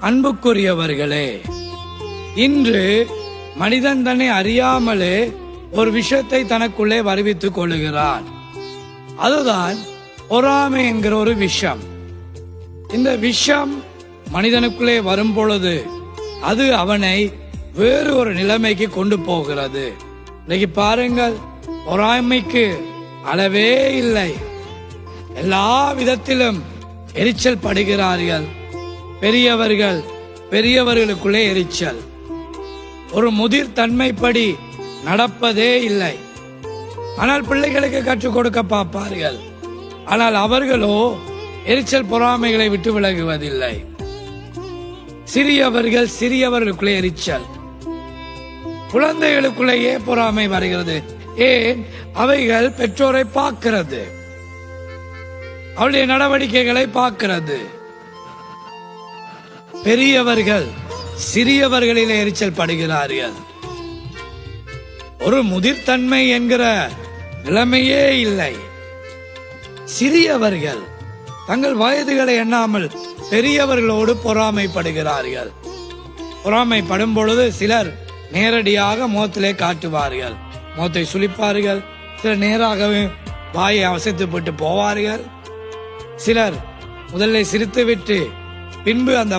அன்புக்குரியவர்களே, இன்று மனிதன் தன்னை அறியாமலே ஒரு விஷயத்தை தனக்குள்ளே வருவித்துக் கொள்ளுகிறான். அதுதான் பொறாமை என்கிற ஒரு விஷம். இந்த விஷம் மனிதனுக்குள்ளே வரும் பொழுது அது அவனை வேறு ஒரு நிலைமைக்கு கொண்டு போகிறது. இன்னைக்கு பாருங்கள், பொறாமைக்கு அளவே இல்லை. எல்லா விதத்திலும் எரிச்சல் படுகிறார்கள். பெரியவர்களுக்குள்ளே எரிச்சல். ஒரு முதிர் தன்மைப்படி நடப்பதே இல்லை. ஆனால் பிள்ளைகளுக்கு கற்றுக் கொடுக்க பார்ப்பார்கள். ஆனால் அவர்களோ எரிச்சல் பொறாமைகளை விட்டு விலகுவதில்லை. சிறியவர்களுக்குள்ளே எரிச்சல். குழந்தைகளுக்குள்ளேயே பொறாமை வருகிறது. ஏன்? அவைகள் பெற்றோரை பார்க்கிறது, அவருடைய நடவடிக்கைகளை பார்க்கிறது. பெரியவர்கள் சிறியவர்களிலே எரிச்சல் படுகிறார்கள். ஒரு முதிர்த்தன்மை என்கிற நிலைமையே இல்லை. சிறியவர்கள் தங்கள் வயதுகளை எண்ணாமல் பெரியவர்களோடு பொறாமைப்படுகிறார்கள். பொறாமைப்படும் பொழுது சிலர் நேரடியாக முகத்திலே காட்டுவார்கள், முகத்தை சுளிப்பார்கள். சிலர் நேராகவே வாயை அசைத்து போட்டு போவார்கள். சிலர் முதல்ல சிரித்துவிட்டு பின்பு அந்த